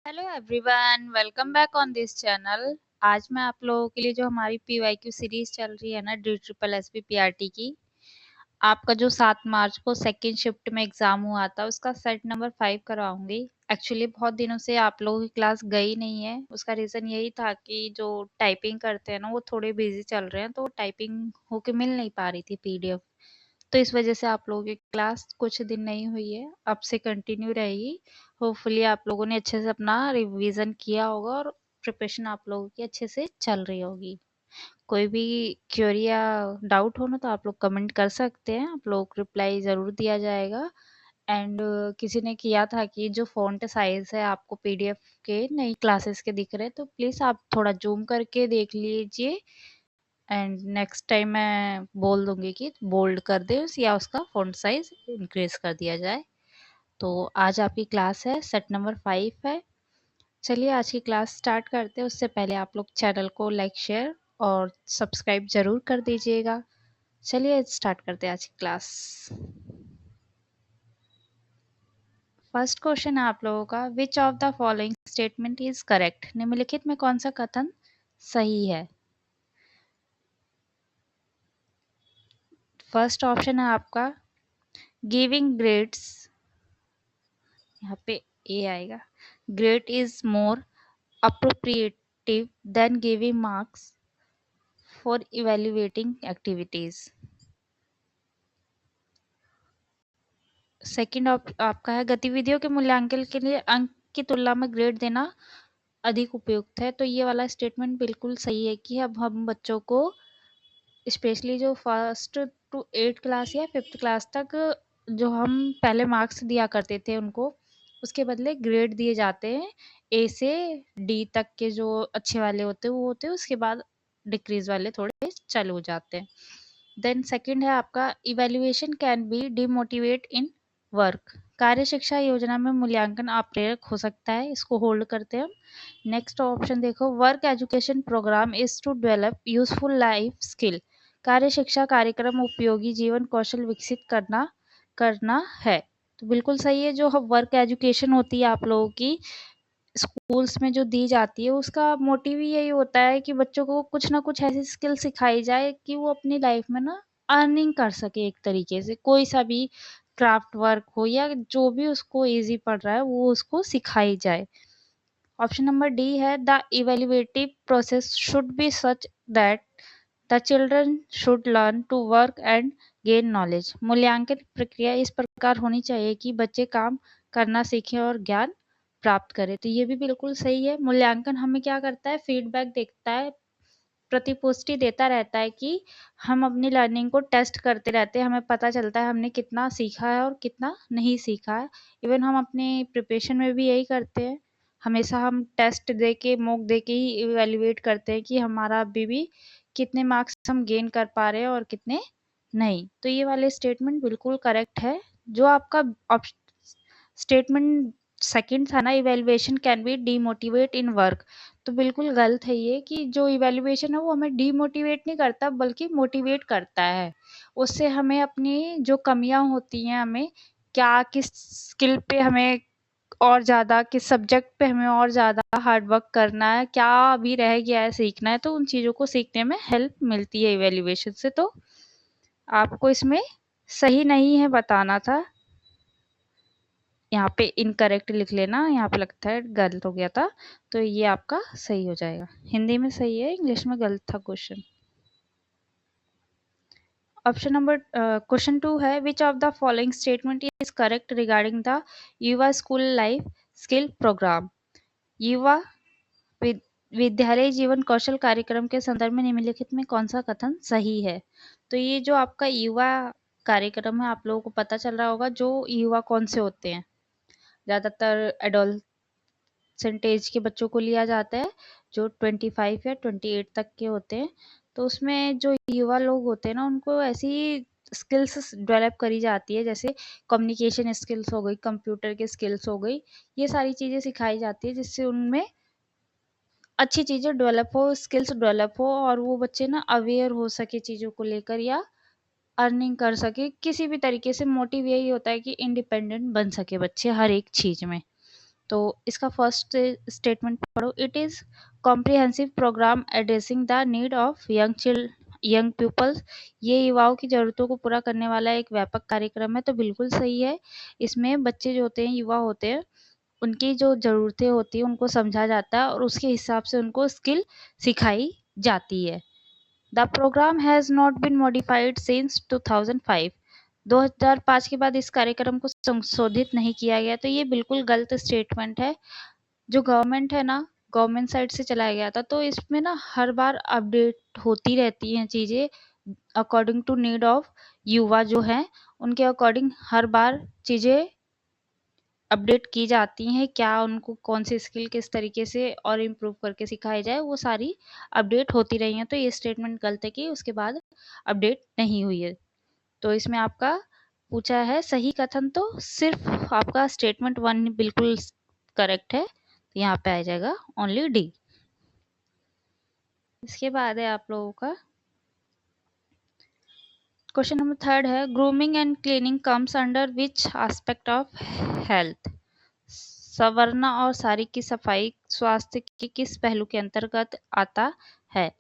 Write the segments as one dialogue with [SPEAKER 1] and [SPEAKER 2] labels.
[SPEAKER 1] Hello everyone, welcome back on this channel. आज मैं आप लोगों के लिए जो हमारी पीवाईक्यू सीरीज चल रही है ना D triple S P PRT की, आपका जो 7 मार्च को सेकेंड शिफ्ट में एग्जाम हुआ था उसका सेट नंबर 5 करवाऊंगी। एक्चुअली बहुत दिनों से आप लोगों की क्लास गई नहीं है। उसका रीज़न यही था कि जो टाइपिंग करते हैं ना वो थोड़े बिजी चल रहे हैं, तो टाइपिंग होके मिल नहीं पा रही थी पीडीएफ। तो इस वजह से आप लोगों की क्लास कुछ दिन नहीं हुई है, अब से कंटिन्यू रहेगी। होपफुली आप लोगों ने अच्छे से अपना रिवीजन किया होगा और प्रिपरेशन आप लोगों की अच्छे से चल रही होगी। कोई भी क्वेरी या डाउट हो ना तो आप लोग कमेंट कर सकते हैं, आप लोग रिप्लाई ज़रूर दिया जाएगा। एंड किसी ने किया था कि जो फ़ॉन्ट साइज़ है आपको पीडीएफ के नई क्लासेस के दिख रहे हैं, तो प्लीज़ आप थोड़ा ज़ूम करके देख लीजिए। एंड नेक्स्ट टाइम मैं बोल दूंगी कि बोल्ड कर दे या उसका फ़ॉन्ट साइज इंक्रीज कर दिया जाए। तो आज आपकी क्लास है, सेट नंबर 5 है। चलिए आज की क्लास स्टार्ट करते हैं। उससे पहले आप लोग चैनल को लाइक शेयर और सब्सक्राइब जरूर कर दीजिएगा। चलिए स्टार्ट करते हैं आज की क्लास। फर्स्ट क्वेश्चन है आप लोगों का, विच of the following statement is correct? निम्नलिखित में कौन सा कथन सही है? फर्स्ट ऑप्शन है आपका गिविंग ग्रेड्स, यहाँ पे ए आएगा। Grade is more appropriative than giving marks for evaluating activities. Second आपका है गतिविधियों के मूल्यांकन के लिए अंक की तुलना में ग्रेड देना अधिक उपयुक्त है। तो ये वाला स्टेटमेंट बिल्कुल सही है कि अब हम बच्चों को स्पेशली जो फर्स्ट टू 8 क्लास या 5th क्लास तक जो हम पहले मार्क्स दिया करते थे उनको, उसके बदले ग्रेड दिए जाते हैं। ए से डी तक के जो अच्छे वाले होते हैं वो होते हैं, उसके बाद डिक्रीज वाले थोड़े चालू हो जाते हैं। देन सेकंड है आपका evaluation can be demotivate in work. कार्य शिक्षा योजना में मूल्यांकन अप्रेरक हो सकता है, इसको होल्ड करते हैं हम। नेक्स्ट ऑप्शन देखो, work education program is to develop useful life skill. कार्य शिक्षा कार्यक्रम उपयोगी जीवन कौशल विकसित करना करना है। तो बिल्कुल सही है। जो वर्क एजुकेशन होती है आप लोगों की स्कूल्स में जो दी जाती है, उसका मोटिव ही यही होता है कि बच्चों को कुछ ना कुछ ऐसी स्किल सिखाई जाए कि वो अपनी लाइफ में ना अर्निंग कर सके। एक तरीके से कोई सा भी क्राफ्ट वर्क हो या जो भी उसको इजी पड़ रहा है वो उसको सिखाई जाए। ऑप्शन नंबर डी है the evaluative process should be such that the children should learn to work and gain knowledge. मूल्यांकन प्रक्रिया इस प्रकार होनी चाहिए कि बच्चे काम करना सीखें और ज्ञान प्राप्त करें। तो ये भी बिल्कुल सही है। मूल्यांकन हमें क्या करता है, फीडबैक देखता है, प्रतिपुष्टि देता रहता है कि हम अपनी लर्निंग को टेस्ट करते रहते हैं, हमें पता चलता है हमने कितना सीखा है और कितना नहीं सीखा है। इवन हम अपने प्रिपरेशन में भी यही करते हैं, हमेशा हम टेस्ट दे के मॉक दे के ही इवेल्युएट करते हैं कि हमारा अभी भी कितने मार्क्स हम गेन कर पा रहे हैं और कितने नहीं। तो ये वाले स्टेटमेंट बिल्कुल करेक्ट है। जो आपका स्टेटमेंट सेकंड था ना, evaluation can be demotivate in work, तो बिल्कुल गलत है ये कि जो इवेल्युएशन है वो हमें डीमोटिवेट नहीं करता बल्कि मोटिवेट करता है। उससे हमें अपनी जो कमियां होती हैं, हमें क्या किस स्किल पे हमें और ज़्यादा, किस सब्जेक्ट पे हमें और ज़्यादा हार्ड वर्क करना है, क्या अभी रह गया है सीखना है, तो उन चीज़ों को सीखने में हेल्प मिलती है इवेल्युएशन से। तो आपको इसमें सही नहीं है बताना था, यहाँ पे इनकरेक्ट लिख लेना, यहाँ पे लगता है गलत हो गया था, तो ये आपका सही हो जाएगा। हिंदी में सही है, इंग्लिश में गलत था क्वेश्चन। ऑप्शन नंबर क्वेश्चन 2 है which of the following statement is correct regarding the युवा स्कूल लाइफ स्किल प्रोग्राम। युवा विद्यालय जीवन कौशल कार्यक्रम के संदर्भ में निम्नलिखित में कौन सा कथन सही है? तो ये जो आपका युवा कार्यक्रम है, आप लोगों को पता चल रहा होगा जो युवा कौन से होते हैं। ज़्यादातर एडोलसेंट के बच्चों को लिया जाता है जो 25 या 28 तक के होते हैं। तो उसमें जो युवा लोग होते हैं ना, उनको ऐसी स्किल्स डेवलप करी जाती है, जैसे कम्युनिकेशन स्किल्स हो गई, कंप्यूटर के स्किल्स हो गई, ये सारी चीज़ें सिखाई जाती है जिससे उनमें अच्छी चीज़ें डेवलप हो, स्किल्स डेवलप हो और वो बच्चे ना अवेयर हो सके चीज़ों को लेकर या अर्निंग कर सके किसी भी तरीके से। मोटिव यही होता है कि इंडिपेंडेंट बन सके बच्चे हर एक चीज़ में। तो इसका फर्स्ट स्टेटमेंट पढ़ो। It is comprehensive program addressing the need of young peoples. ये युवाओं की ज़रूरतों को पूरा करने वाला एक व्यापक कार्यक्रम है। तो बिल्कुल सही है। इसमें बच्चे जो होते हैं, युवा होते हैं, उनकी जो ज़रूरतें होती हैं उनको समझा जाता है और उसके हिसाब से उनको स्किल सिखाई जाती है। The program has not been modified since 2005। 2005 के बाद इस कार्यक्रम को संशोधित नहीं किया गया। तो ये बिल्कुल गलत स्टेटमेंट है। जो गवर्नमेंट है ना, गवर्नमेंट साइड से चलाया गया था, तो इसमें ना हर बार अपडेट होती रहती हैं चीज़ें अकॉर्डिंग टू नीड ऑफ युवा जो हैं, उनके अकॉर्डिंग हर बार चीज़ें अपडेट की जाती हैं। क्या उनको कौन सी स्किल किस तरीके से और इम्प्रूव करके सिखाई जाए, वो सारी अपडेट होती रही हैं। तो ये स्टेटमेंट गलत है कि उसके बाद अपडेट नहीं हुई है। तो इसमें आपका पूछा है सही कथन, तो सिर्फ आपका स्टेटमेंट 1 बिल्कुल करेक्ट है। तो यहाँ पे आ जाएगा ओनली डी। इसके बाद है आप लोगों का क्वेश्चन नंबर 3 है, grooming and cleaning comes under which aspect of health. संवरना और शारीरिक की सफाई स्वास्थ्य के किस पहलू के अंतर्गत आता है?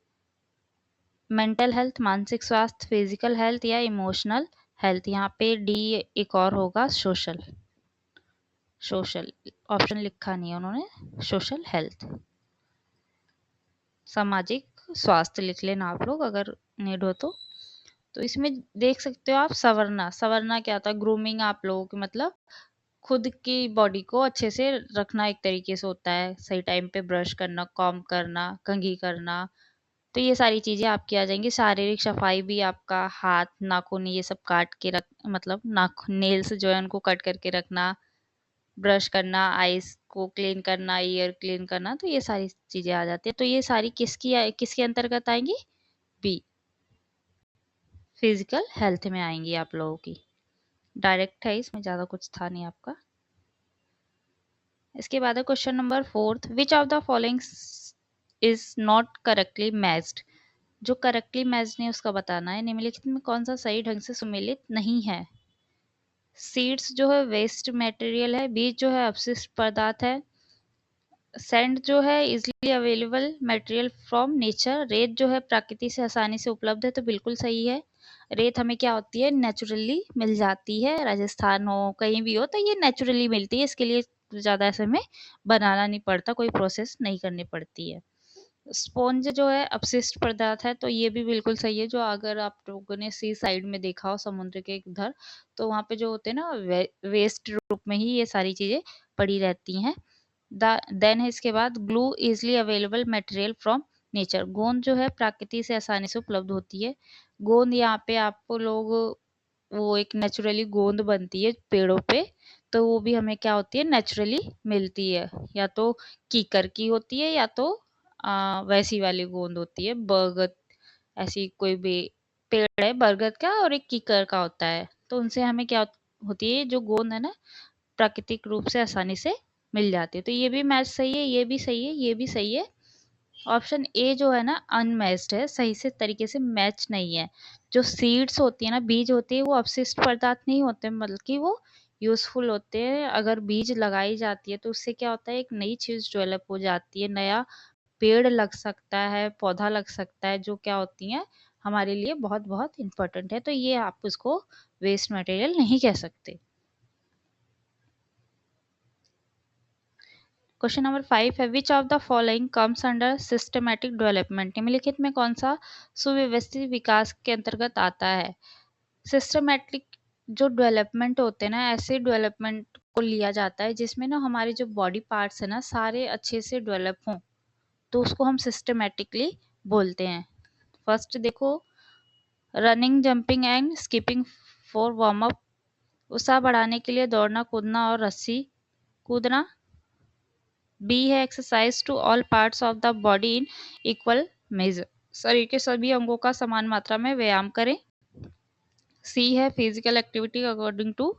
[SPEAKER 1] मेंटल हेल्थ, मानसिक स्वास्थ्य, फिजिकल हेल्थ या इमोशनल हेल्थ। यहाँ पे डी एक और होगा सोशल। ऑप्शन लिखा नहीं है उन्होंने, सोशल हेल्थ, सामाजिक स्वास्थ्य लिख लेना आप लोग अगर नीड हो तो। तो इसमें देख सकते हो आप संवरना क्या होता है? ग्रूमिंग आप लोगों की मतलब खुद की बॉडी को अच्छे से रखना एक तरीके से होता है, सही टाइम पे ब्रश करना, कॉम्ब करना, कंघी करना। तो ये सारी चीजें आपकी आ जाएंगी। शारीरिक सफाई भी आपका हाथ, नाखून ये सब काट के रख, मतलब नाखून नेल्स जो है उनको कट करके रखना, ब्रश करना, आईज को क्लीन करना, ईयर क्लीन करना। तो ये सारी चीजें आ जाती है। तो ये सारी किसके अंतर्गत आएंगी? बी, फिजिकल हेल्थ में आएंगी आप लोगों की। डायरेक्ट है, इसमें ज्यादा कुछ था नहीं आपका। इसके बाद है question number 4, which of the following is not correctly matched. जो करेक्टली मैच्ड नहीं उसका बताना है। निम्नलिखित में कौन सा सही ढंग से सुमेलित नहीं है? सीड्स जो है वेस्ट मटेरियल है, बीज जो है अपशिष्ट पदार्थ है, सैंड जो है easily available material from nature, रेत जो है प्रकृति से आसानी से उपलब्ध है। तो बिल्कुल सही है। रेत हमें क्या होती है? नेचुरली मिल जाती है। राजस्थान हो, कहीं भी हो, तो ये नेचुरली मिलती है। इसके लिए ज़्यादा ऐसे में बनाना नहीं पड़ता, कोई प्रोसेस नहीं करनी पड़ती है। स्पॉन्ज जो है अपशिष्ट पदार्थ है। तो ये भी बिल्कुल सही है। जो अगर आप लोगों ने सी साइड में देखा हो, समुद्र के उधर, तो वहाँ पे जो होते हैं ना, वेस्ट रूप में ही ये सारी चीज़ें पड़ी रहती हैं। देन है इसके बाद glue easily available material from nature. गोंद जो है प्रकृति से आसानी से उपलब्ध होती है। गोंद यहाँ पे आपको लोग, वो एक नेचुरली गोंद बनती है पेड़ों पे, तो वो भी हमें क्या होती है? नेचुरली मिलती है। या तो कीकर की होती है या तो वैसी वाली गोंद होती है, बरगद, ऐसी कोई भी पेड़ है बरगद का और एक कीकर का होता है। तो उनसे हमें क्या होती है? जो गोंद है ना, प्राकृतिक रूप से आसानी से मिल जाती है। तो ये भी मैच सही है, ये भी सही है, ये भी सही है। ऑप्शन ए जो है ना अनमैच्ड है, सही से तरीके से मैच नहीं है। जो सीड्स होती है ना, बीज होती है, वो अपशिष्ट पदार्थ नहीं होते, बल्कि वो यूजफुल होते हैं। अगर बीज लगाई जाती है तो उससे क्या होता है? एक नई चीज डेवलप हो जाती है, नया पेड़ लग सकता है, पौधा लग सकता है, जो क्या होती है हमारे लिए बहुत बहुत इंपॉर्टेंट है। तो ये आप उसको वेस्ट मटेरियल नहीं कह सकते। क्वेश्चन नंबर 5 है, which of the following comes under systematic development. निम्नलिखित में कौन सा सुव्यवस्थित विकास के अंतर्गत आता है? सिस्टमैटिक जो डेवलपमेंट होते हैं ना, ऐसे डेवलपमेंट को लिया जाता है जिसमें ना हमारे जो बॉडी पार्ट्स है ना, सारे अच्छे से डेवलप हों, तो उसको हम सिस्टमैटिकली बोलते हैं। फर्स्ट देखो, running, jumping and skipping for warm up. उत्साह बढ़ाने के लिए दौड़ना, कूदना और रस्सी कूदना। बी है exercise to all parts of the body in equal measure. शरीर के सभी अंगों का समान मात्रा में व्यायाम करें। सी है physical activity according to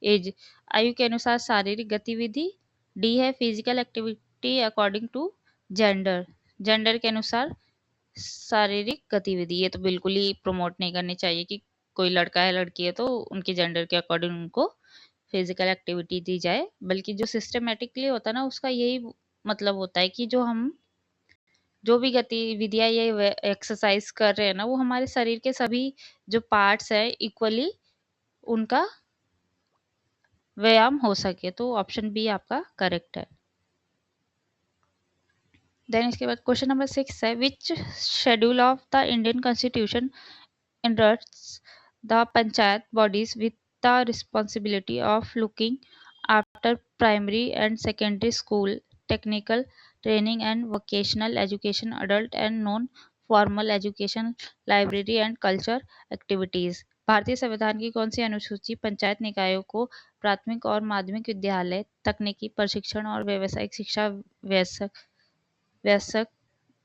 [SPEAKER 1] age, आयु के अनुसार शारीरिक गतिविधि। डी है physical activity according to gender, gender के अनुसार शारीरिक गतिविधि। ये तो बिल्कुल ही प्रमोट नहीं करनी चाहिए कि कोई लड़का है लड़की है तो उनके जेंडर के अकॉर्डिंग उनको फिजिकल एक्टिविटी दी जाए, बल्कि जो सिस्टमेटिकली होता है ना, उसका यही मतलब होता है कि जो भी गतिविधियां ये एक्सरसाइज कर रहे हैं ना, वो हमारे शरीर के सभी जो पार्ट्स है इक्वली उनका व्यायाम हो सके। तो ऑप्शन बी आपका करेक्ट है। देन इसके बाद क्वेश्चन नंबर 6 है, which schedule of the Indian constitution entrusts the panchayat bodies with the responsibility of looking after primary and secondary school, technical training and vocational education, adult and non-formal education, library and culture activities। भारतीय संविधान की कौन सी अनुसूची पंचायत निकायों को प्राथमिक और माध्यमिक विद्यालय, तकनीकी प्रशिक्षण और व्यावसायिक शिक्षा, वयस्क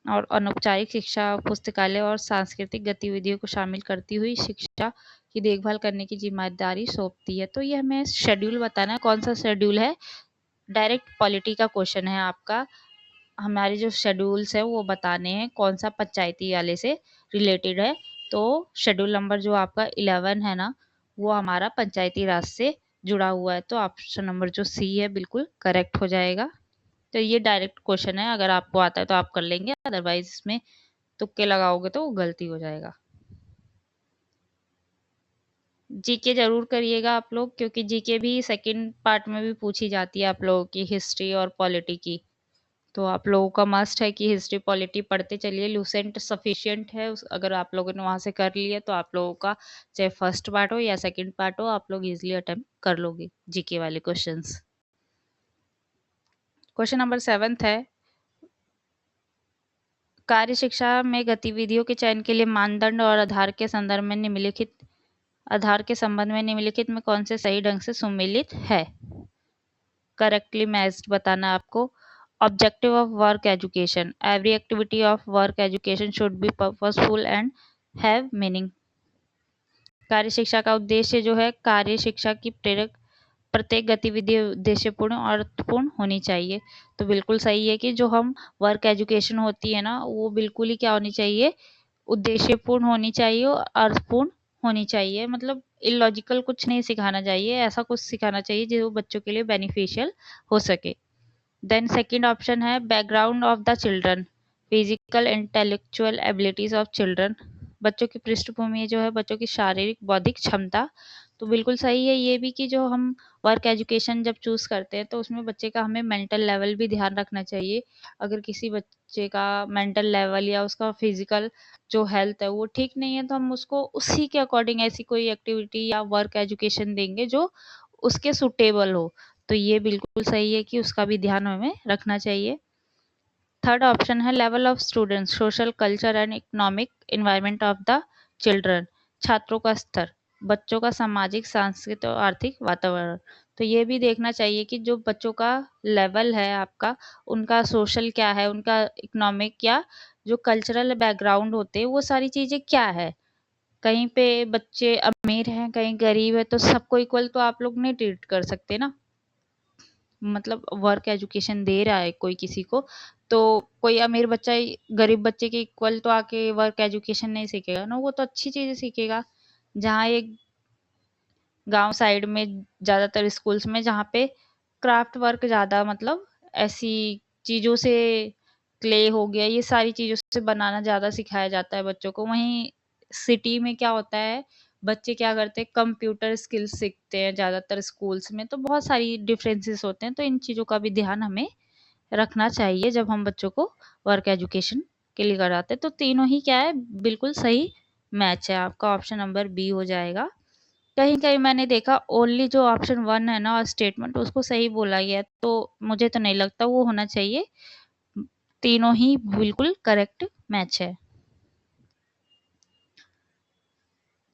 [SPEAKER 1] और अनौपचारिक शिक्षा, पुस्तकालय और सांस्कृतिक गतिविधियों को शामिल करती हुई शिक्षा की देखभाल करने की जिम्मेदारी सौंपती है। तो ये हमें शेड्यूल बताना है, कौन सा शेड्यूल है। डायरेक्ट पॉलिटी का क्वेश्चन है आपका, हमारे जो शेड्यूल्स है वो बताने हैं कौन सा पंचायती वाले से रिलेटेड है। तो शेड्यूल नंबर जो आपका 11 है ना, वो हमारा पंचायती राज से जुड़ा हुआ है। तो ऑप्शन नंबर जो सी है बिल्कुल करेक्ट हो जाएगा। तो ये डायरेक्ट क्वेश्चन है, अगर आपको आता है तो आप कर लेंगे, अदरवाइज इसमें तुक्के लगाओगे तो गलती हो जाएगा। जीके जरूर करिएगा आप लोग, क्योंकि जीके भी सेकंड पार्ट में भी पूछी जाती है आप लोगों की, हिस्ट्री और पॉलिटी की। तो आप लोगों का मस्ट है कि हिस्ट्री पॉलिटी पढ़ते चलिए, लूसेंट सफिशिएंट है। अगर आप लोगों ने वहां से कर लिया तो आप लोगों का चाहे फर्स्ट पार्ट हो या सेकंड पार्ट हो, आप लोग इजिली अटेम्प्ट कर लोगे जीके वाले क्वेश्चंस। क्वेश्चन नंबर 7 है, कार्य शिक्षा में गतिविधियों के चयन के लिए मानदंड और आधार के संबंध में निम्नलिखित में कौन से सही ढंग से सुमेलित है। करेक्टली मैच्ड बताना आपको। Objective of work education, every activity of work education should be purposeful and have meaning. कार्य शिक्षा का उद्देश्य जो है, कार्य शिक्षा की प्रेरक प्रत्येक गतिविधि उद्देश्यपूर्ण और अर्थपूर्ण होनी चाहिए। तो बिल्कुल सही है कि जो हम वर्क एजुकेशन होती है ना, वो बिल्कुल ही क्या होनी चाहिए, उद्देश्यपूर्ण होनी चाहिए और अर्थपूर्ण होनी चाहिए। मतलब इलॉजिकल कुछ नहीं सिखाना चाहिए, ऐसा कुछ सिखाना चाहिए जो बच्चों के लिए बेनिफिशियल हो सके। देन सेकंड ऑप्शन है, background of the children, physical intellectual abilities of children. बच्चों की पृष्ठभूमि जो है, बच्चों की शारीरिक बौद्धिक क्षमता। तो बिल्कुल सही है ये भी कि जो हम वर्क एजुकेशन जब चूज करते हैं तो उसमें बच्चे का हमें मेंटल लेवल भी ध्यान रखना चाहिए। अगर किसी बच्चे का मेंटल लेवल या उसका फिजिकल जो हेल्थ है वो ठीक नहीं है, तो हम उसको उसी के अकॉर्डिंग ऐसी कोई एक्टिविटी या वर्क एजुकेशन देंगे जो उसके सुटेबल हो। तो ये बिल्कुल सही है कि उसका भी ध्यान हमें रखना चाहिए। थर्ड ऑप्शन है, level of students, social culture and economic environment of the children, छात्रों का स्तर, बच्चों का सामाजिक, सांस्कृतिक और आर्थिक वातावरण। तो ये भी देखना चाहिए कि जो बच्चों का लेवल है आपका, उनका सोशल क्या है, उनका इकोनॉमिक या जो कल्चरल बैकग्राउंड होते हैं वो सारी चीजें क्या है। कहीं पे बच्चे अमीर हैं, कहीं गरीब है, तो सबको इक्वल तो आप लोग नहीं ट्रीट कर सकते ना। मतलब वर्क एजुकेशन दे रहा है कोई किसी को, तो कोई अमीर बच्चा गरीब बच्चे के इक्वल तो आके वर्क एजुकेशन नहीं सीखेगा ना, वो तो अच्छी चीजें सीखेगा। जहाँ एक गांव साइड में ज्यादातर स्कूल्स में जहाँ पे क्राफ्ट वर्क ज्यादा, मतलब ऐसी चीजों से, क्ले हो गया, ये सारी चीजों से बनाना ज्यादा सिखाया जाता है बच्चों को। वहीं सिटी में क्या होता है, बच्चे क्या करते हैं, कंप्यूटर स्किल्स सीखते हैं ज्यादातर स्कूल्स में। तो बहुत सारी डिफरेंसेस होते हैं, तो इन चीजों का भी ध्यान हमें रखना चाहिए जब हम बच्चों को वर्क एजुकेशन के लिए कराते हैं। तो तीनों ही क्या है, बिल्कुल सही मैच है। आपका ऑप्शन नंबर बी हो जाएगा। कहीं कहीं मैंने देखा ओनली जो ऑप्शन 1 है ना स्टेटमेंट, उसको सही बोला गया है, तो मुझे तो नहीं लगता वो होना चाहिए। तीनों ही बिल्कुल करेक्ट मैच है।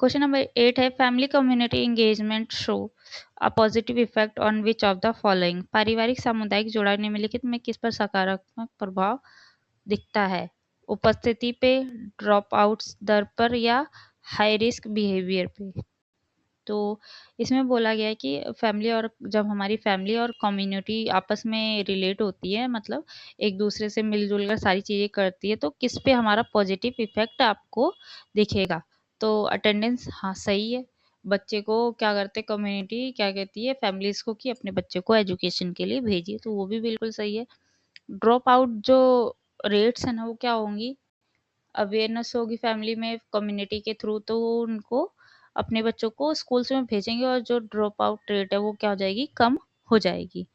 [SPEAKER 1] क्वेश्चन नंबर 8 है, family community engagement show a positive effect on which of the following. पारिवारिक सामुदायिक जुड़ाव निम्नलिखित में किस पर सकारात्मक प्रभाव दिखता है। उपस्थिति पे, ड्रॉप आउट्स दर पर, या हाई रिस्क बिहेवियर पे। तो इसमें बोला गया है कि फैमिली, और जब हमारी फैमिली और कम्युनिटी आपस में रिलेट होती है, मतलब एक दूसरे से मिलजुल कर सारी चीज़ें करती है, तो किस पे हमारा पॉजिटिव इफेक्ट आपको दिखेगा। तो अटेंडेंस, हाँ सही है। बच्चे को क्या करते, कम्युनिटी क्या कहती है फैमिलीज को कि अपने बच्चे को एजुकेशन के लिए भेजिए, तो वो भी बिल्कुल सही है। ड्रॉप आउट जो रेट्स है ना वो क्या होंगी, अवेयरनेस होगी फैमिली में कम्युनिटी के थ्रू, तो वो उनको अपने बच्चों को स्कूल्स में भेजेंगे और जो ड्रॉप आउट रेट है वो क्या हो जाएगी, कम हो जाएगी।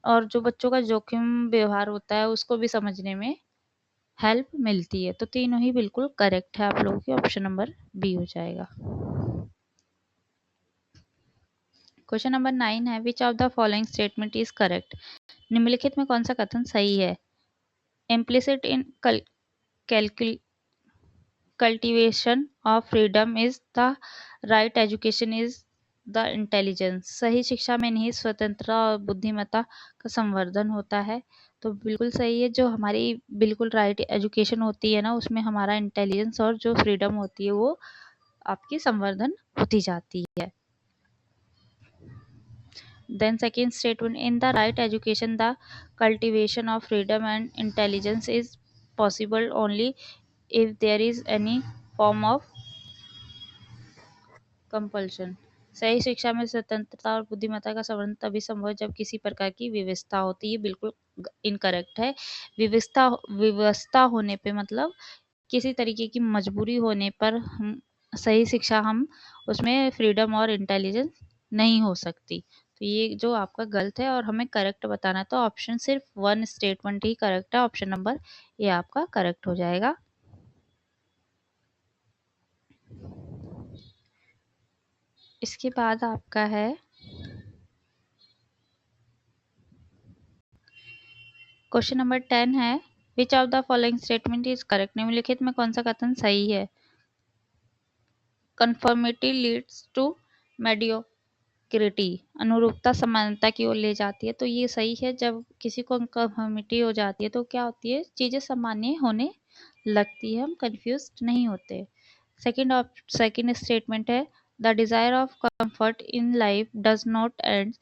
[SPEAKER 1] और जो बच्चों का जोखिम व्यवहार होता है उसको भी समझने में हेल्प मिलती है। तो तीनों ही बिल्कुल करेक्ट है आप लोगों की, ऑप्शन नंबर बी हो जाएगा। क्वेश्चन नंबर 9 है, which of the following statement is correct. निम्नलिखित में कौन सा कथन सही है। Implicit in cultivation of freedom is the right, education is the intelligence। सही शिक्षा में निहित स्वतंत्रता और बुद्धिमत्ता का संवर्धन होता है। तो बिल्कुल सही है, जो हमारी बिल्कुल राइट एजुकेशन होती है ना उसमें हमारा इंटेलिजेंस और जो फ्रीडम होती है वो आपकी संवर्धन होती जाती है। Then second statement, in the right education the cultivation of freedom and intelligence is possible only if there is any form of compulsion. सही शिक्षा में स्वतंत्रता और बुद्धिमत्ता का संवर्धन तभी संभव है जब किसी प्रकार की व्यवस्था होती है, बिल्कुल इनकरेक्ट है। व्यवस्था व्यवस्था होने पे मतलब किसी तरीके की मजबूरी होने पर हम सही शिक्षा हम उसमें फ्रीडम और इंटेलिजेंस नहीं हो सकती। तो ये जो आपका गलत है और हमें करेक्ट बताना है, तो ऑप्शन सिर्फ वन स्टेटमेंट ही करेक्ट है, ऑप्शन नंबर ए आपका करेक्ट हो जाएगा। इसके बाद आपका है क्वेश्चन नंबर 10 है, which of the following statement is correct. निम्नलिखित में कौन सा कथन सही है। कन्फर्मिटी लीड्स टू मेडियोक्रिटी, अनुरूपता समानता की ओर ले जाती है। तो ये सही है, जब किसी को कन्फर्मिटी हो जाती है तो क्या होती है, चीजें सामान्य होने लगती है, हम कंफ्यूज नहीं होते। सेकंड स्टेटमेंट है, the desire of comfort in life does not and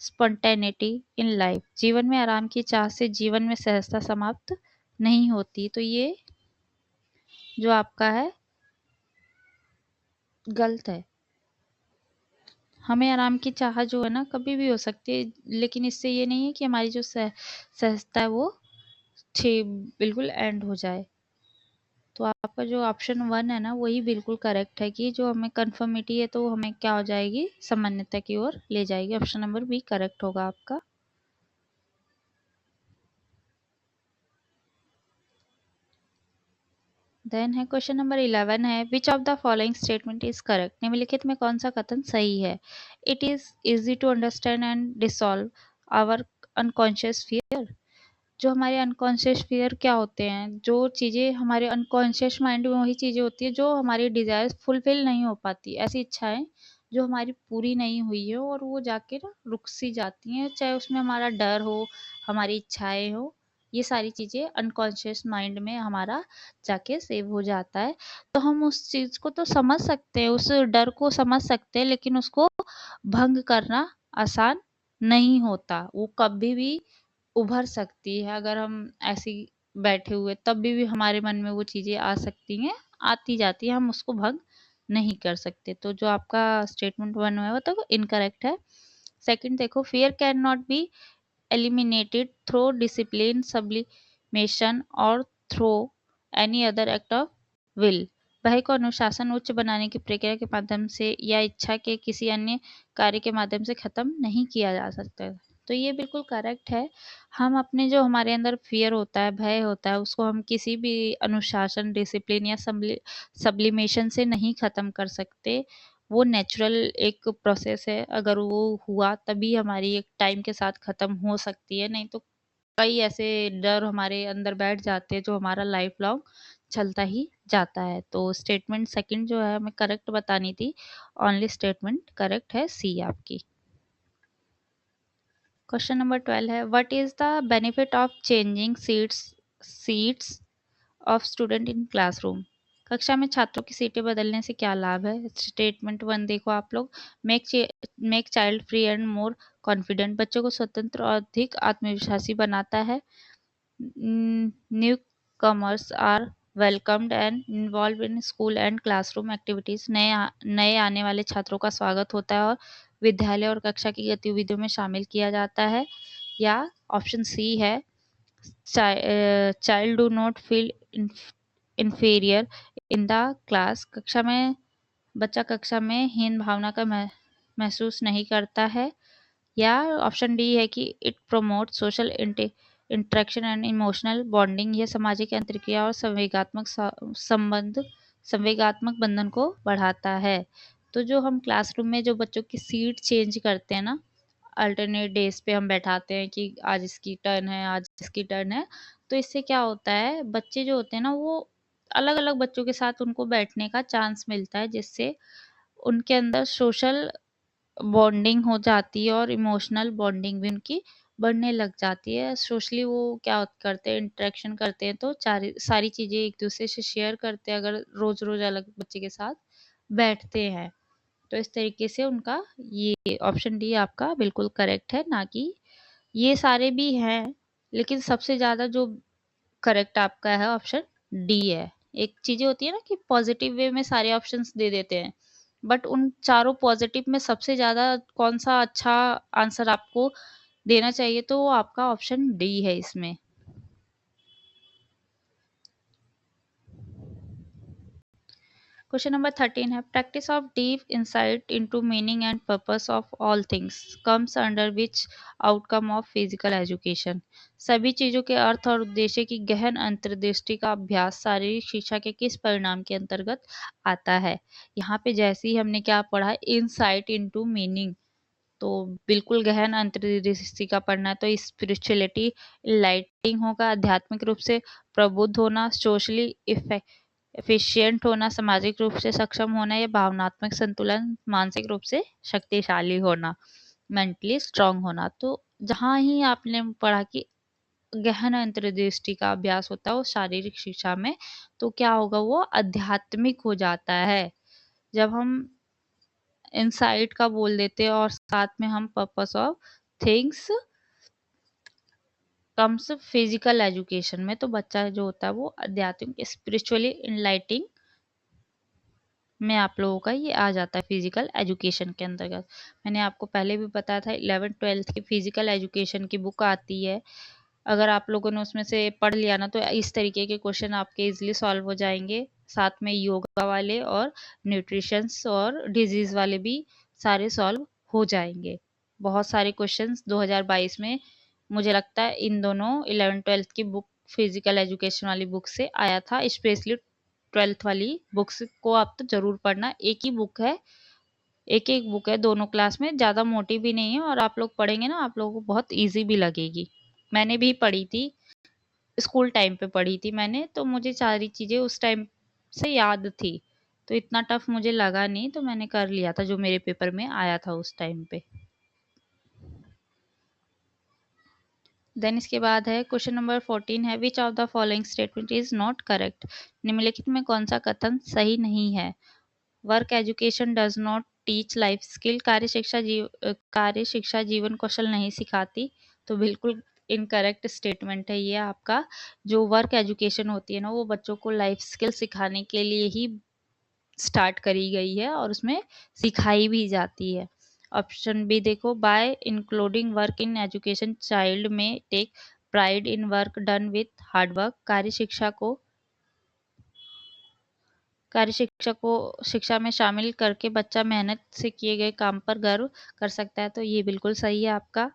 [SPEAKER 1] spontaneity in life. जीवन में आराम की चाह से जीवन में सहजता समाप्त नहीं होती। तो ये जो आपका है गलत है। हमें आराम की चाह जो है ना कभी भी हो सकती है, लेकिन इससे ये नहीं है कि हमारी जो सहजता है वो बिल्कुल एंड हो जाए। तो आपका जो ऑप्शन 1 है ना वही बिल्कुल करेक्ट है कि जो हमें कंफर्मिटी है तो हमें क्या हो जाएगी, सामान्यता की ओर ले जाएगी। ऑप्शन नंबर बी करेक्ट होगा आपका। देन है क्वेश्चन नंबर 11 है, which of the following statement is correct. निम्नलिखित में कौन सा कथन सही है। It is easy to understand and dissolve our unconscious fear. जो हमारे अनकॉन्शियस फियर क्या होते हैं, जो चीज़ें हमारे अनकॉन्शियस माइंड में वही चीज़ें होती है जो हमारी डिजायर्स फुलफिल नहीं हो पाती, ऐसी इच्छाएं जो हमारी पूरी नहीं हुई है और वो जाके ना रुक सी जाती हैं, चाहे उसमें हमारा डर हो, हमारी इच्छाएं हो, ये सारी चीज़ें अनकॉन्शियस माइंड में हमारा जाके सेव हो जाता है। तो हम उस चीज़ को तो समझ सकते हैं, उस डर को समझ सकते हैं, लेकिन उसको भंग करना आसान नहीं होता। वो कभी भी उभर सकती है, अगर हम ऐसे ही बैठे हुए तब भी हमारे मन में वो चीज़ें आ सकती हैं, आती जाती है, हम उसको भंग नहीं कर सकते। तो जो आपका स्टेटमेंट 1 है वो तो इनकरेक्ट है। सेकंड देखो, fear can not be eliminated through discipline sublimation और through any other act of will. भय को अनुशासन उच्च बनाने की प्रक्रिया के माध्यम से या इच्छा के किसी अन्य कार्य के माध्यम से खत्म नहीं किया जा सकता। तो ये बिल्कुल करेक्ट है। हम अपने जो हमारे अंदर फियर होता है, भय होता है, उसको हम किसी भी अनुशासन, डिसिप्लिन या सब्लिमेशन से नहीं खत्म कर सकते। वो नेचुरल एक प्रोसेस है, अगर वो हुआ तभी हमारी एक टाइम के साथ खत्म हो सकती है, नहीं तो कई ऐसे डर हमारे अंदर बैठ जाते हैं जो हमारा लाइफ लॉन्ग चलता ही जाता है। तो स्टेटमेंट सेकंड जो है हमें करेक्ट बतानी थी, ओनली स्टेटमेंट करेक्ट है सी आपकी। क्वेश्चन नंबर 12 है, what is the benefit of changing seats of student in classroom. कक्षा में छात्रों की सीटें बदलने से क्या लाभ है। स्टेटमेंट 1 देखो आप लोग, make child free and more confident, बच्चों को स्वतंत्र और अधिक आत्मविश्वासी बनाता है। Newcomers are welcomed and involve in school and classroom activities. नए आने वाले छात्रों का स्वागत होता है और विद्यालय और कक्षा की गतिविधियों में शामिल किया जाता है। या ऑप्शन सी है, child do not feel inferior in the class. बच्चा कक्षा में हीन भावना का महसूस नहीं करता है। या ऑप्शन डी है कि it promote social interaction and emotional bonding. यह सामाजिक अंतर्क्रिया और संवेगात्मक बंधन को बढ़ाता है। तो जो हम क्लासरूम में जो बच्चों की सीट चेंज करते हैं ना, अल्टरनेट डेज पे हम बैठाते हैं कि आज इसकी टर्न है, आज इसकी टर्न है, तो इससे क्या होता है, बच्चे जो होते हैं ना वो अलग अलग बच्चों के साथ उनको बैठने का चांस मिलता है, जिससे उनके अंदर सोशल बॉन्डिंग हो जाती है और इमोशनल बॉन्डिंग भी उनकी बढ़ने लग जाती है। सोशली वो क्या करते हैं, इंटरेक्शन करते हैं, तो सारी चीज़ें एक दूसरे से शेयर करते हैं अगर रोज रोज अलग बच्चे के साथ बैठते हैं। तो इस तरीके से उनका ये ऑप्शन डी आपका बिल्कुल करेक्ट है। ना कि ये सारे भी हैं, लेकिन सबसे ज़्यादा जो करेक्ट आपका है ऑप्शन डी है। एक चीज़ें होती है ना कि पॉजिटिव वे में सारे ऑप्शंस दे देते हैं, बट उन चारों पॉजिटिव में सबसे ज़्यादा कौन सा अच्छा आंसर आपको देना चाहिए, तो वो आपका ऑप्शन डी है इसमें। क्वेश्चन नंबर 13 है, practice of deep insight into meaning and purpose of all things comes under which outcome of physical education. सभी चीज़ों के अर्थ और उद्देश्य की गहन अंतर्दृष्टि का अभ्यास शारीरिक शिक्षा के किस परिणाम के अंतर्गत आता है। यहाँ पे जैसे ही हमने क्या पढ़ा, इनसाइट इनटू मीनिंग, तो बिल्कुल गहन अंतर्दृष्टि का पढ़ना है, तो स्पिरिचुअलिटी लाइटिंग होगा, आध्यात्मिक रूप से प्रबुद्ध होना, सोशली एफिशिएंट होना, सामाजिक रूप से सक्षम होना, या भावनात्मक संतुलन, मानसिक रूप से शक्तिशाली होना, मेंटली स्ट्रांग होना। तो जहाँ ही आपने पढ़ा कि गहन अंतर्दृष्टि का अभ्यास होता है वो शारीरिक शिक्षा में, तो क्या होगा, वो आध्यात्मिक हो जाता है। जब हम इनसाइट का बोल देते हैं और साथ में हम purpose of things comes physical education में, तो बच्चा जो होता है वो आध्यात्मिक स्पिरिचुअली इनलाइटिंग में आप लोगों का ये आ जाता है फिजिकल एजुकेशन के अंतर्गत। मैंने आपको पहले भी बताया था 11th-12th की फिजिकल एजुकेशन की बुक आती है, अगर आप लोगों ने उसमें से पढ़ लिया ना, तो इस तरीके के क्वेश्चन आपके इजीली सॉल्व हो जाएंगे। साथ में योगा वाले और न्यूट्रिशंस और डिजीज वाले भी सारे सॉल्व हो जाएंगे। बहुत सारे क्वेश्चंस 2022 में मुझे लगता है इन दोनों 11th-12th की बुक, फिजिकल एजुकेशन वाली बुक से आया था। स्पेशली 12th वाली बुक्स को आप तो जरूर पढ़ना। एक ही बुक है, एक एक बुक है दोनों क्लास में, ज़्यादा मोटी भी नहीं है, और आप लोग पढ़ेंगे ना आप लोगों को बहुत ईजी भी लगेगी। मैंने भी पढ़ी थी, स्कूल टाइम पे पढ़ी थी मैंने, तो मुझे सारी चीज़ें उस टाइम से याद थी, तो इतना टफ मुझे लगा नहीं, तो मैंने कर लिया था जो मेरे पेपर में आया था उस टाइम पे। देन इसके बाद है क्वेश्चन नंबर 14 है, which of the following statement is not correct. निम्नलिखित में कौन सा कथन सही नहीं है। Work education does not teach life skill. कार्य शिक्षा जीवन कौशल नहीं सिखाती। तो बिल्कुल इनकरेक्ट स्टेटमेंट है ये आपका। जो वर्क एजुकेशन होती है ना, वो बच्चों को लाइफ स्किल सिखाने के लिए ही स्टार्ट करी गई है और उसमें सिखाई भी जाती है। ऑप्शन बी देखो, by including work in education child में take pride in work done with hard work. शिक्षा में शामिल करके बच्चा मेहनत से किए गए काम पर गर्व कर सकता है। तो ये बिल्कुल सही है आपका।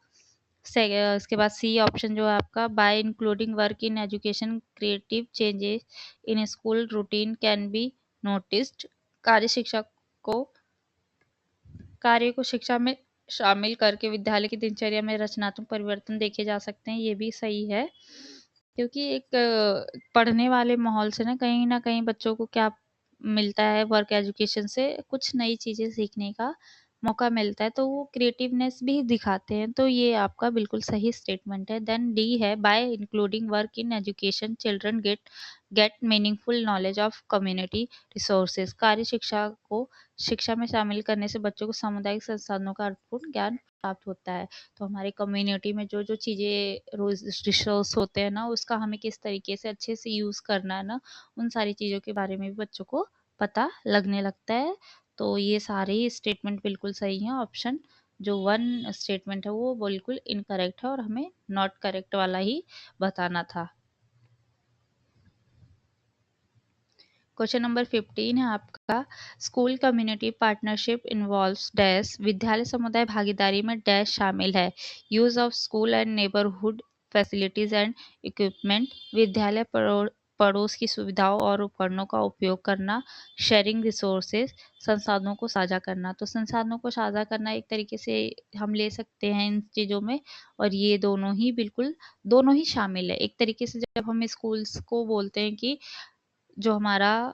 [SPEAKER 1] इसके बाद सी ऑप्शन जो है आपका, bye including work in education creative changes in school routine can be noticed. कार्य शिक्षा को कार्य को शिक्षा में शामिल करके विद्यालय की दिनचर्या में रचनात्मक परिवर्तन देखे जा सकते हैं। ये भी सही है, क्योंकि एक पढ़ने वाले माहौल से ना कहीं बच्चों को क्या मिलता है, वर्क एजुकेशन से कुछ नई चीज़ें सीखने का मौका मिलता है तो वो क्रिएटिवनेस भी दिखाते हैं। तो ये आपका बिल्कुल सही स्टेटमेंट है। देन डी है, bye including work in education children gate meaningful knowledge of community resources. कार्य शिक्षा को शिक्षा में शामिल करने से बच्चों को सामुदायिक संसाधनों का अर्थपूर्ण ज्ञान प्राप्त होता है। तो हमारी कम्युनिटी में जो जो चीज़ें रोज रिसोर्स होते हैं ना, उसका हमें किस तरीके से अच्छे से यूज़ करना है ना, उन सारी चीज़ों के बारे में भी बच्चों को पता लगने लगता है। तो ये सारे ही स्टेटमेंट बिल्कुल सही हैं। ऑप्शन जो 1 स्टेटमेंट है वो बिल्कुल इनकरेक्ट है और हमें नॉट करेक्ट वाला ही बताना था। क्वेश्चन नंबर 15 है आपका, school community partnership involves dash. विद्यालय समुदाय भागीदारी में डैश शामिल है। Use of school and neighbourhood facilities and equipment. विद्यालय पड़ोस की सुविधाओं और उपकरणों का उपयोग करना। शेयरिंग रिसोर्सेज, संसाधनों को साझा करना। तो संसाधनों को साझा करना एक तरीके से हम ले सकते हैं इन चीज़ों में, और ये दोनों ही बिल्कुल दोनों ही शामिल है। एक तरीके से जब हम स्कूल्स को बोलते हैं कि जो हमारा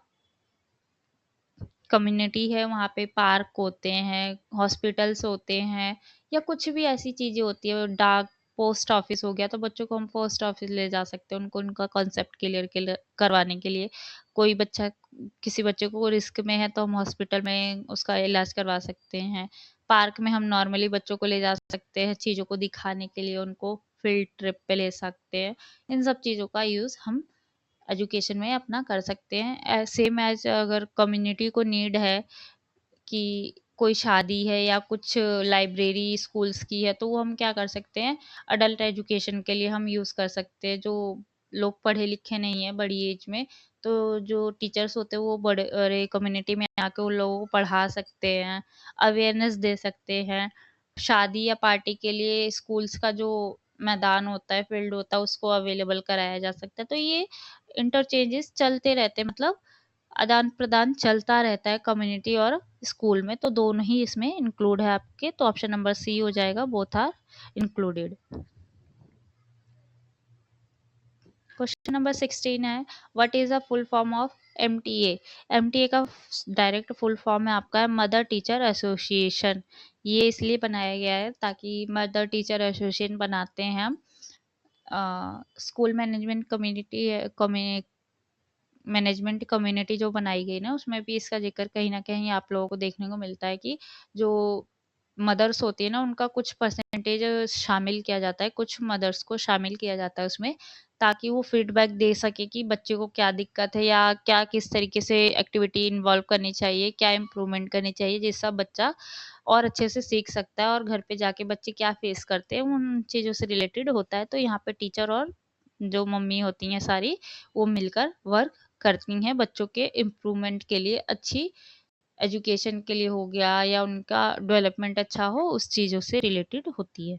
[SPEAKER 1] कम्युनिटी है वहाँ पे पार्क होते हैं, हॉस्पिटल्स होते हैं, या कुछ भी ऐसी चीज़ें होती है, डाक पोस्ट ऑफिस हो गया, तो बच्चों को हम पोस्ट ऑफिस ले जा सकते हैं उनको उनका कॉन्सेप्ट क्लियर करवाने के लिए। कोई बच्चा किसी बच्चे को रिस्क में है तो हम हॉस्पिटल में उसका इलाज करवा सकते हैं। पार्क में हम नॉर्मली बच्चों को ले जा सकते हैं चीज़ों को दिखाने के लिए, उनको फील्ड ट्रिप पे ले सकते हैं। इन सब चीज़ों का यूज़ हम एजुकेशन में अपना कर सकते हैं। सेम एज अगर कम्युनिटी को नीड है कि कोई शादी है या कुछ लाइब्रेरी स्कूल्स की है, तो वो हम क्या कर सकते हैं, अडल्ट एजुकेशन के लिए हम यूज़ कर सकते हैं। जो लोग पढ़े लिखे नहीं है बड़ी एज में, तो जो टीचर्स होते हैं वो बड़े कम्युनिटी में आके उन लोगों को पढ़ा सकते हैं, अवेयरनेस दे सकते हैं। शादी या पार्टी के लिए स्कूल्स का जो मैदान होता है, फील्ड होता है, उसको अवेलेबल कराया जा सकता है। तो ये इंटरचेंजेस चलते रहते हैं, मतलब आदान-प्रदान चलता रहता है कम्युनिटी और स्कूल में, तो दोनों ही इसमें इंक्लूड है आपके। तो ऑप्शन नंबर सी हो जाएगा, both are included. Question number 16 है, what is a full form of MTA. MTA का डायरेक्ट फुल फॉर्म है आपका मदर टीचर एसोसिएशन। ये इसलिए बनाया गया है ताकि मदर टीचर एसोसिएशन बनाते हैं हम, स्कूल मैनेजमेंट मैनेजमेंट कम्युनिटी जो बनाई गई ना, उसमें भी इसका जिक्र कहीं ना कहीं आप लोगों को देखने को मिलता है कि जो मदर्स होती है ना, उनका कुछ परसेंटेज शामिल किया जाता है, कुछ मदर्स को शामिल किया जाता है उसमें, ताकि वो फीडबैक दे सके कि बच्चे को क्या दिक्कत है या क्या किस तरीके से एक्टिविटी इन्वॉल्व करनी चाहिए, क्या इम्प्रूवमेंट करनी चाहिए, जिससे बच्चा और अच्छे से सीख सकता है और घर पे जाके बच्चे क्या फेस करते हैं उन चीज़ों से रिलेटेड होता है। तो यहाँ पे टीचर और जो मम्मी होती हैं सारी, वो मिलकर वर्क करती हैं बच्चों के इम्प्रूवमेंट के लिए, अच्छी एजुकेशन के लिए हो गया या उनका डेवलपमेंट अच्छा हो, उस चीज़ों से रिलेटेड होती है।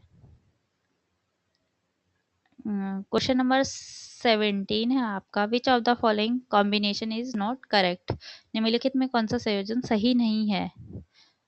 [SPEAKER 1] क्वेश्चन नंबर 17 है आपका, विच of the following combination is not correct. निम्नलिखित में कौन सा संयोजन सही नहीं है।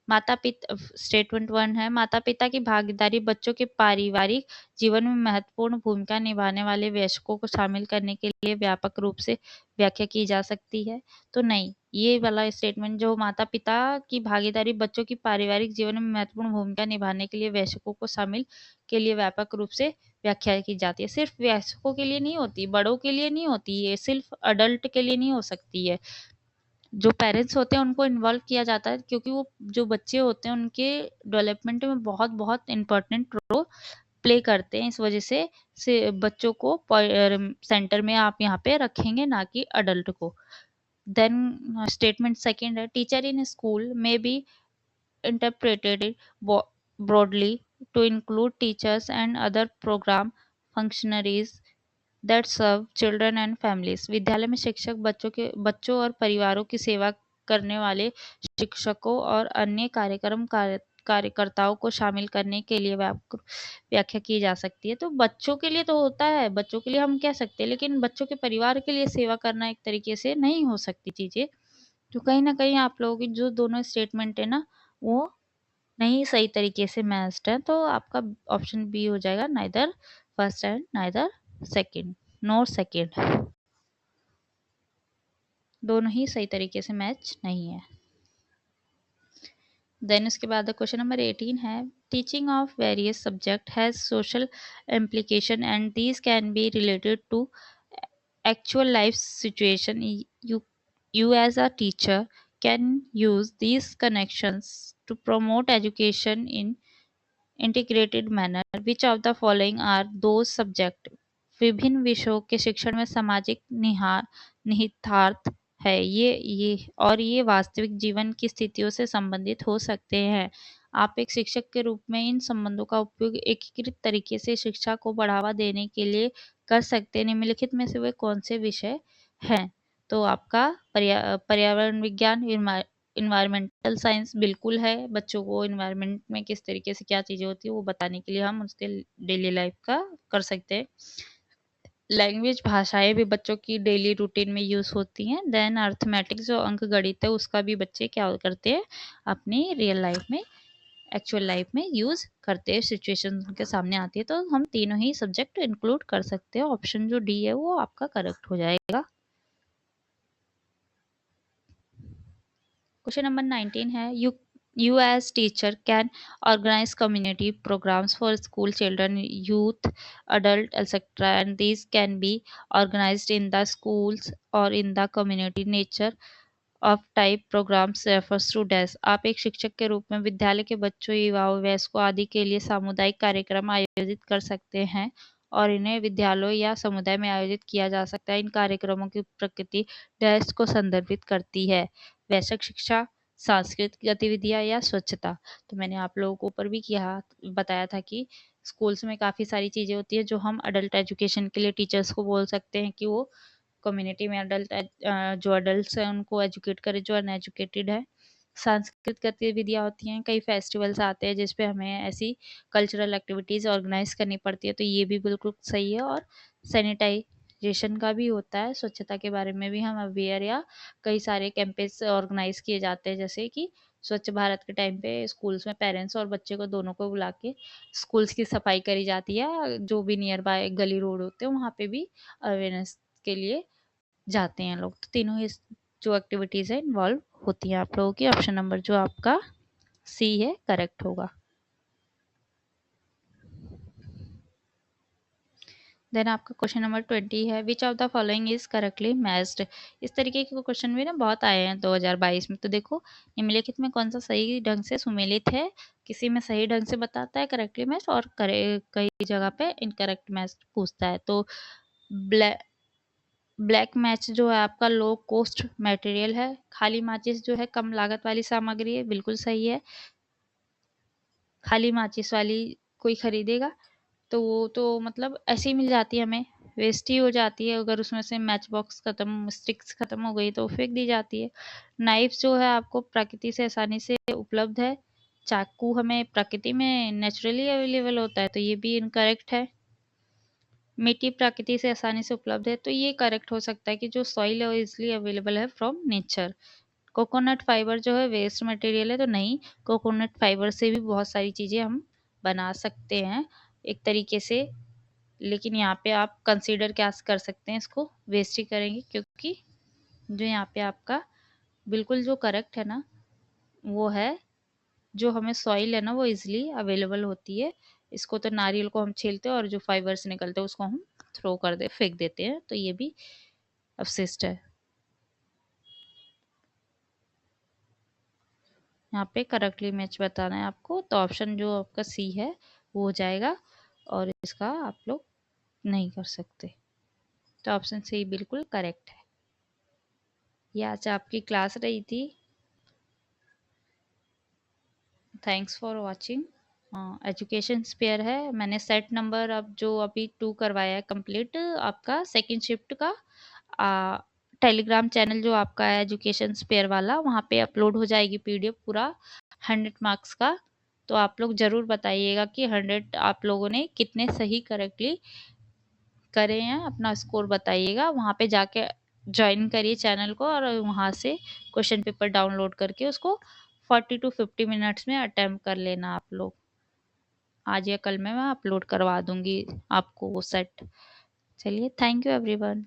[SPEAKER 1] माता पिता, स्टेटमेंट 1 है, माता पिता की भागीदारी बच्चों के पारिवारिक जीवन में महत्वपूर्ण भूमिका निभाने वाले वयस्कों को शामिल करने के लिए व्यापक रूप से व्याख्या की जा सकती है। तो नहीं, ये वाला स्टेटमेंट जो माता पिता की भागीदारी बच्चों की पारिवारिक जीवन में महत्वपूर्ण भूमिका निभाने के लिए वयस्कों को शामिल के लिए व्यापक रूप से व्याख्या की जाती है, सिर्फ वयस्कों के लिए नहीं होती, बड़ों के लिए नहीं होती, ये सिर्फ अडल्ट के लिए नहीं हो सकती है। जो पेरेंट्स होते हैं उनको इन्वॉल्व किया जाता है, क्योंकि वो जो बच्चे होते हैं उनके डेवलपमेंट में बहुत बहुत इम्पोर्टेंट रोल प्ले करते हैं। इस वजह से बच्चों को सेंटर में आप यहाँ पे रखेंगे, ना कि अडल्ट को। देन स्टेटमेंट सेकंड है, टीचर इन स्कूल में B interpreted broadly to include teachers and other program functionaries that serve children and families। विद्यालय में शिक्षक बच्चों और परिवारों की सेवा करने वाले शिक्षकों और अन्य कार्यकर्ताओं को शामिल करने के लिए व्याख्या की जा सकती है। तो बच्चों के लिए तो होता है, बच्चों के लिए हम कह सकते हैं, लेकिन बच्चों के परिवार के लिए सेवा करना एक तरीके से नहीं हो सकती चीजें। तो कहीं ना कहीं आप लोगों की जो दोनों स्टेटमेंट है ना, वो नहीं सही तरीके से मैच्ड है। तो आपका ऑप्शन बी हो जाएगा, neither first and neither second, nor second, दोनों ही सही तरीके से मैच नहीं है। देन उसके बाद क्वेश्चन नंबर 18 है, teaching of various subject has social implication and these can be related to actual life situation. You as a teacher can use these connections to promote education in integrated manner. Which of the following are those subject? विभिन्न विषयों के शिक्षण में सामाजिक निहितार्थ है। ये वास्तविक जीवन की स्थितियों से संबंधित हो सकते हैं। आप एक शिक्षक के रूप में इन संबंधों का उपयोग एकीकृत तरीके से शिक्षा को बढ़ावा देने के लिए कर सकते हैं। निम्नलिखित में से वे कौन से विषय हैं? तो आपका पर्यावरण विज्ञान, इन्वायरमेंटल साइंस बिल्कुल है। बच्चों को इन्वायरमेंट में किस तरीके से क्या चीज़ें होती है वो बताने के लिए हम उसके डेली लाइफ का कर सकते हैं। लैंग्वेज, भाषाएं भी बच्चों की डेली रूटीन में यूज़ होती हैं। देन अर्थमेटिक्स जो अंक गणित है उसका भी बच्चे क्या करते हैं अपनी रियल लाइफ में, एक्चुअल लाइफ में यूज़ करते हैं। सिचुएशन उनके सामने आती है तो हम तीनों ही सब्जेक्ट इंक्लूड कर सकते हैं। ऑप्शन जो डी है वो आपका करेक्ट हो जाएगा। क्वेश्चन नंबर 19 है, you as teacher can organize community programs for school children, youth, adult, etc. and these can be organized in the schools or in the community. Nature of type programs refers to dash. आप एक शिक्षक के रूप में विद्यालय के बच्चों, युवाओं, वयस्कों आदि के लिए सामुदायिक कार्यक्रम आयोजित कर सकते हैं और इन्हें विद्यालयों या समुदाय में आयोजित किया जा सकता है। इन कार्यक्रमों की प्रकृति डैश को संदर्भित करती है। वैश्विक शिक्षा, सांस्कृतिक गतिविधियां या स्वच्छता। तो मैंने आप लोगों को ऊपर भी बताया था कि स्कूल्स में काफ़ी सारी चीज़ें होती है जो हम अडल्ट एजुकेशन के लिए टीचर्स को बोल सकते हैं कि वो कम्युनिटी में जो अडल्ट हैं उनको एजुकेट करे जो अनएजुकेटेड है। सांस्कृतिक गतिविधियाँ होती हैं, कई फेस्टिवल्स आते हैं जिस पे हमें ऐसी कल्चरल एक्टिविटीज़ ऑर्गेनाइज करनी पड़ती है, तो ये भी बिल्कुल सही है। और सैनिटाइजेशन का भी होता है, स्वच्छता के बारे में भी हम अवेयर या कई सारे कैंपेन्स ऑर्गेनाइज किए जाते हैं, जैसे कि स्वच्छ भारत के टाइम पे स्कूल्स में पेरेंट्स और बच्चे को दोनों को बुला के स्कूल्स की सफाई करी जाती है। जो भी नियर बाय गली रोड होते हैं वहाँ पे भी अवेयरनेस के लिए जाते हैं लोग। तो तीनों ही जो एक्टिविटीज़ है इन्वॉल्व होती हैं आप लोगों की। ऑप्शन नंबर जो आपका सी है करेक्ट होगा। देन आपका क्वेश्चन नंबर 20 है, which of the following is correctly matched. इस तरीके के क्वेश्चन भी ना बहुत आए हैं 2022 में। तो देखो निम्नलिखित में कौन सा सही ढंग से सुमेलित है। किसी में सही ढंग से बताता है करेक्टली मैच और कई जगह पे इनकरेक्ट मैच पूछता है। तो ब्लैक मैच जो है आपका लो कॉस्ट मटेरियल है। खाली माचिस जो है कम लागत वाली सामग्री है, बिल्कुल सही है। खाली माचिस वाली कोई खरीदेगा तो वो तो मतलब ऐसे ही मिल जाती है, हमें वेस्ट ही हो जाती है। अगर उसमें से मैच बॉक्स खत्म, स्टिक्स खत्म हो गई तो फेंक दी जाती है। नाइफ जो है आपको प्रकृति से आसानी से उपलब्ध है। चाकू हमें प्रकृति में नेचुरली अवेलेबल होता है, तो ये भी इनकरेक्ट है। मिट्टी प्रकृति से आसानी से उपलब्ध है, तो ये करेक्ट हो सकता है कि जो सॉइल है वो इजिली अवेलेबल है फ्रॉम नेचर। कोकोनट फाइबर जो है वेस्ट मटेरियल है, तो नहीं, कोकोनट फाइबर से भी बहुत सारी चीज़ें हम बना सकते हैं एक तरीके से। लेकिन यहाँ पे आप कंसीडर क्या कर सकते हैं, इसको वेस्ट ही करेंगे, क्योंकि जो यहाँ पे आपका बिल्कुल जो करेक्ट है ना वो है जो हमें सॉइल है ना वो इजिली अवेलेबल होती है। इसको तो नारियल को हम छीलते हैं और जो फाइबर्स निकलते हैं उसको हम थ्रो कर दे फेंक देते हैं, तो ये भी अपशिष्ट है। यहाँ पे करेक्टली मैच बताना है आपको, तो ऑप्शन जो आपका सी है वो हो जाएगा और इसका आप लोग नहीं कर सकते। तो ऑप्शन सी बिल्कुल करेक्ट है। ये आज आपकी क्लास रही थी। Thanks for watching. Education spare है, मैंने सेट नंबर अब जो अभी 2 करवाया है कंप्लीट आपका सेकंड शिफ्ट का। टेलीग्राम चैनल जो आपका है एजुकेशन स्पेयर वाला, वहाँ पे अपलोड हो जाएगी पीडीएफ पूरा 100 मार्क्स का। तो आप लोग ज़रूर बताइएगा कि 100 आप लोगों ने कितने सही करेक्टली करे हैं, अपना स्कोर बताइएगा। वहाँ पे जाके ज्वाइन करिए चैनल को और वहाँ से क्वेश्चन पेपर डाउनलोड करके उसको 40 to 50 मिनट्स में अटेम्प्ट कर लेना आप लोग। आज या कल में मैं अपलोड करवा दूंगी आपको वो सेट। चलिए, थैंक यू एवरीवन।